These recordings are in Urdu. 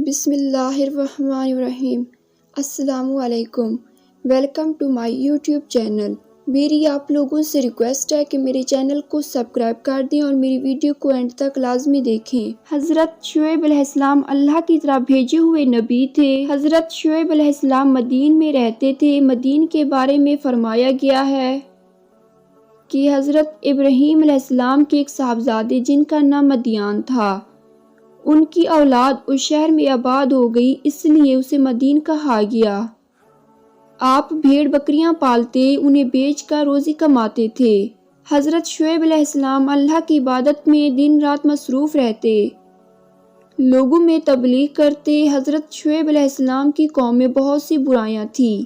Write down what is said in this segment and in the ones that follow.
بسم اللہ الرحمن الرحیم۔ السلام علیکم، welcome to my YouTube channel. میری آپ لوگوں سے ریکویسٹ ہے کہ میرے چینل کو سبسکرائب کر دیں اور میری ویڈیو کو اینڈ تک لازمی دیکھیں۔ حضرت شعیب علیہ السلام اللہ کی طرف بھیجے ہوئے نبی تھے۔ حضرت شعیب علیہ السلام مدین میں رہتے تھے۔ مدین کے بارے میں فرمایا گیا ہے کہ حضرت ابراہیم علیہ السلام کے ایک صاحبزادے جن کا نام مدیان تھا، ان کی اولاد اس شہر میں آباد ہو گئی، اس لیے اسے مدین کہا گیا۔ آپ بھیڑ بکریاں پالتے، انہیں بیچ کر روزی کماتے تھے۔ حضرت شعیب علیہ السلام اللہ کی عبادت میں دن رات مصروف رہتے، لوگوں میں تبلیغ کرتے۔ حضرت شعیب علیہ السلام کی قوم میں بہت سی برائیاں تھیں۔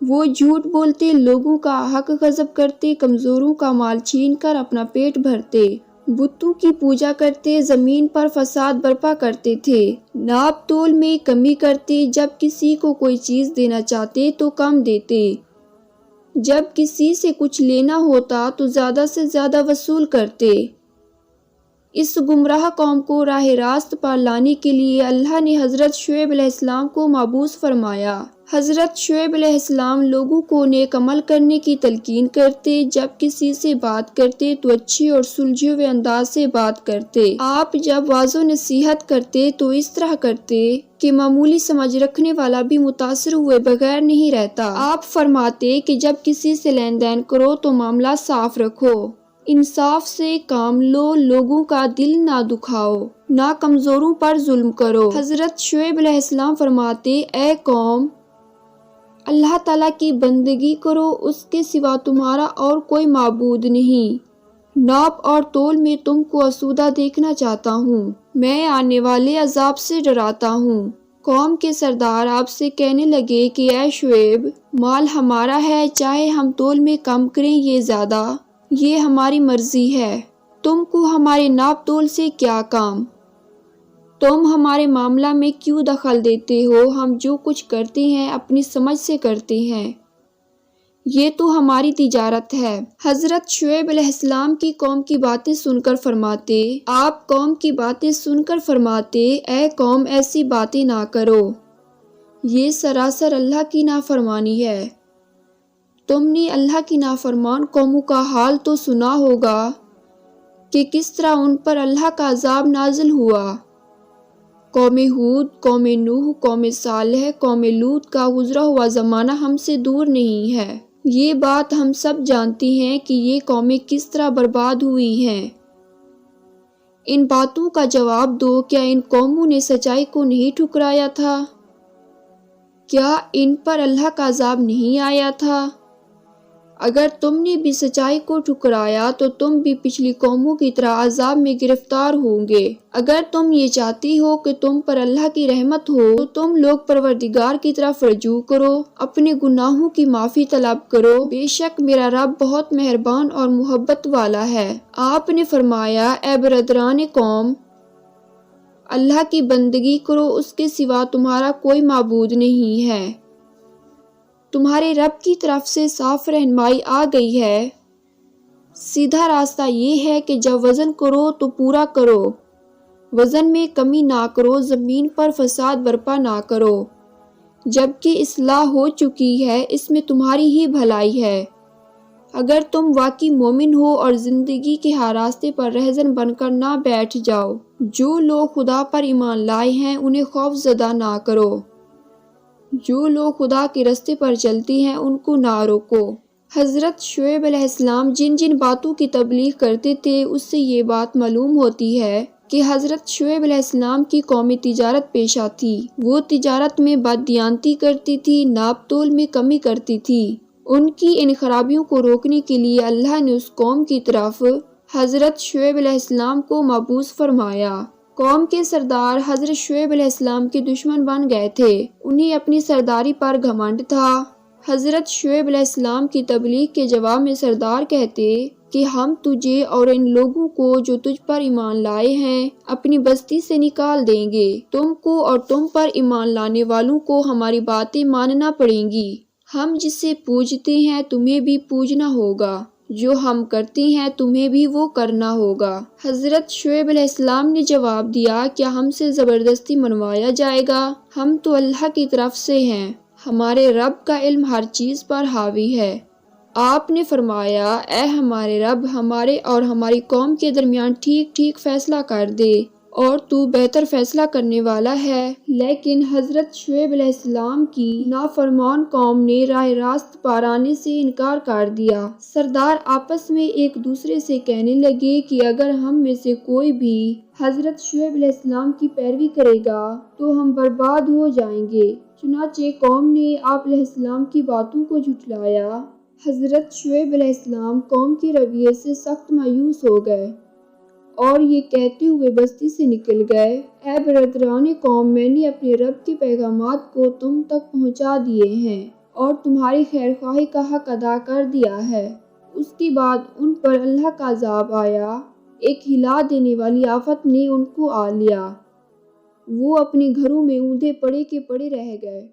وہ جھوٹ بولتے، لوگوں کا حق غصب کرتے، کمزوروں کا مال چھین کر اپنا پیٹ بھرتے، بتوں کی پوجا کرتے، زمین پر فساد برپا کرتے تھے، ناپ تول میں کمی کرتے، جب کسی کو کوئی چیز دینا چاہتے تو کم دیتے، جب کسی سے کچھ لینا ہوتا تو زیادہ سے زیادہ وصول کرتے۔ اس گمراہ قوم کو راہ راست پر لانے کے لیے اللہ نے حضرت شعیب علیہ السلام کو مبعوث فرمایا۔ حضرت شعیب علیہ السلام لوگوں کو نیک عمل کرنے کی تلقین کرتے، جب کسی سے بات کرتے تو اچھی اور سلجھے ہوئے انداز سے بات کرتے۔ آپ جب واعظ و نصیحت کرتے تو اس طرح کرتے کہ معمولی سمجھ رکھنے والا بھی متاثر ہوئے بغیر نہیں رہتا۔ آپ فرماتے کہ جب کسی سے لین دین کرو تو معاملہ صاف رکھو، انصاف سے کام لو، لوگوں کا دل نہ دکھاؤ، نہ کمزوروں پر ظلم کرو۔ حضرت شعیب علیہ السلام فرماتے، اے قوم، اللہ تعالیٰ کی بندگی کرو، اس کے سوا تمہارا اور کوئی معبود نہیں۔ ناپ اور تول میں تم کو آسودہ دیکھنا چاہتا ہوں، میں آنے والے عذاب سے ڈراتا ہوں۔ قوم کے سردار آپ سے کہنے لگے کہ اے شعیب، مال ہمارا ہے، چاہے ہم تول میں کم کریں یا زیادہ، یہ ہماری مرضی ہے، تم کو ہمارے ناپ تول سے کیا کام؟ تم ہمارے معاملہ میں کیوں دخل دیتے ہو؟ ہم جو کچھ کرتے ہیں اپنی سمجھ سے کرتے ہیں، یہ تو ہماری تجارت ہے۔ حضرت شعیب علیہ السلام کی قوم کی باتیں سن کر فرماتے، آپ قوم کی باتیں سن کر فرماتے، اے قوم، ایسی باتیں نہ کرو، یہ سراسر اللہ کی نافرمانی ہے۔ تم نے اللہ کی نافرمان قوموں کا حال تو سنا ہوگا کہ کس طرح ان پر اللہ کا عذاب نازل ہوا۔ قوم ہود، قوم نوح، قوم صالح، قوم لوط کا گزرا ہوا زمانہ ہم سے دور نہیں ہے۔ یہ بات ہم سب جانتے ہیں کہ یہ قومیں کس طرح برباد ہوئی ہیں۔ ان باتوں کا جواب دو، کیا ان قوموں نے سچائی کو نہیں ٹھکرایا تھا؟ کیا ان پر اللہ کا عذاب نہیں آیا تھا؟ اگر تم نے بھی سچائی کو ٹھکرایا تو تم بھی پچھلی قوموں کی طرح عذاب میں گرفتار ہوں گے۔ اگر تم یہ چاہتی ہو کہ تم پر اللہ کی رحمت ہو تو تم لوگ پروردگار کی طرف رجوع کرو، اپنے گناہوں کی معافی طلب کرو، بے شک میرا رب بہت مہربان اور محبت والا ہے۔ آپ نے فرمایا، اے برادران قوم، اللہ کی بندگی کرو، اس کے سوا تمہارا کوئی معبود نہیں ہے۔ تمہارے رب کی طرف سے صاف رہنمائی آ گئی ہے۔ سیدھا راستہ یہ ہے کہ جب وزن کرو تو پورا کرو، وزن میں کمی نہ کرو، زمین پر فساد برپا نہ کرو، جبکہ اصلاح ہو چکی ہے، اس میں تمہاری ہی بھلائی ہے۔ اگر تم واقعی مومن ہو اور زندگی کے ہر راستے پر رہزن بن کر نہ بیٹھ جاؤ، جو لوگ خدا پر ایمان لائے ہیں انہیں خوف زدہ نہ کرو، جو لوگ خدا کے راستے پر چلتے ہیں ان کو نہ روکو۔ حضرت شعیب علیہ السلام جن جن باتوں کی تبلیغ کرتے تھے اس سے یہ بات معلوم ہوتی ہے کہ حضرت شعیب علیہ السلام کی قوم تجارت پیشہ تھی۔ وہ تجارت میں بددیانتی کرتی تھی، ناپ تول میں کمی کرتی تھی۔ ان کی ان خرابیوں کو روکنے کے لیے اللہ نے اس قوم کی طرف حضرت شعیب علیہ السلام کو مبعوث فرمایا۔ قوم کے سردار حضرت شعیب علیہ السلام کے دشمن بن گئے تھے، انہیں اپنی سرداری پر گھمنڈ تھا۔ حضرت شعیب علیہ السلام کی تبلیغ کے جواب میں سردار کہتے کہ ہم تجھے اور ان لوگوں کو جو تجھ پر ایمان لائے ہیں اپنی بستی سے نکال دیں گے، تم کو اور تم پر ایمان لانے والوں کو ہماری باتیں ماننا پڑیں گی، ہم جسے پوجتے ہیں تمہیں بھی پوجنا ہوگا، جو ہم کرتے ہیں تمہیں بھی وہ کرنا ہوگا۔ حضرت شعیب علیہ السلام نے جواب دیا، کیا ہم سے زبردستی منوایا جائے گا؟ ہم تو اللہ کی طرف سے ہیں، ہمارے رب کا علم ہر چیز پر حاوی ہے۔ آپ نے فرمایا، اے ہمارے رب، ہمارے اور ہماری قوم کے درمیان ٹھیک ٹھیک فیصلہ کر دے، اور تو بہتر فیصلہ کرنے والا ہے۔ لیکن حضرت شعیب علیہ السلام کی نافرمان قوم نے راہ راست پار آنے سے انکار کر دیا۔ سردار آپس میں ایک دوسرے سے کہنے لگے کہ اگر ہم میں سے کوئی بھی حضرت شعیب علیہ السلام کی پیروی کرے گا تو ہم برباد ہو جائیں گے۔ چنانچہ قوم نے آپ علیہ السلام کی باتوں کو جھٹلایا۔ حضرت شعیب علیہ السلام قوم کے رویے سے سخت مایوس ہو گئے اور یہ کہتے ہوئے بستی سے نکل گئے، اے برادران قوم، میں نے اپنے رب کے پیغامات کو تم تک پہنچا دیے ہیں اور تمہاری خیر خواہی کا حق ادا کر دیا ہے۔ اس کے بعد ان پر اللہ کا عذاب آیا، ایک ہلا دینے والی آفت نے ان کو آ لیا۔ وہ اپنے گھروں میں اوندھے پڑے کے پڑے رہ گئے۔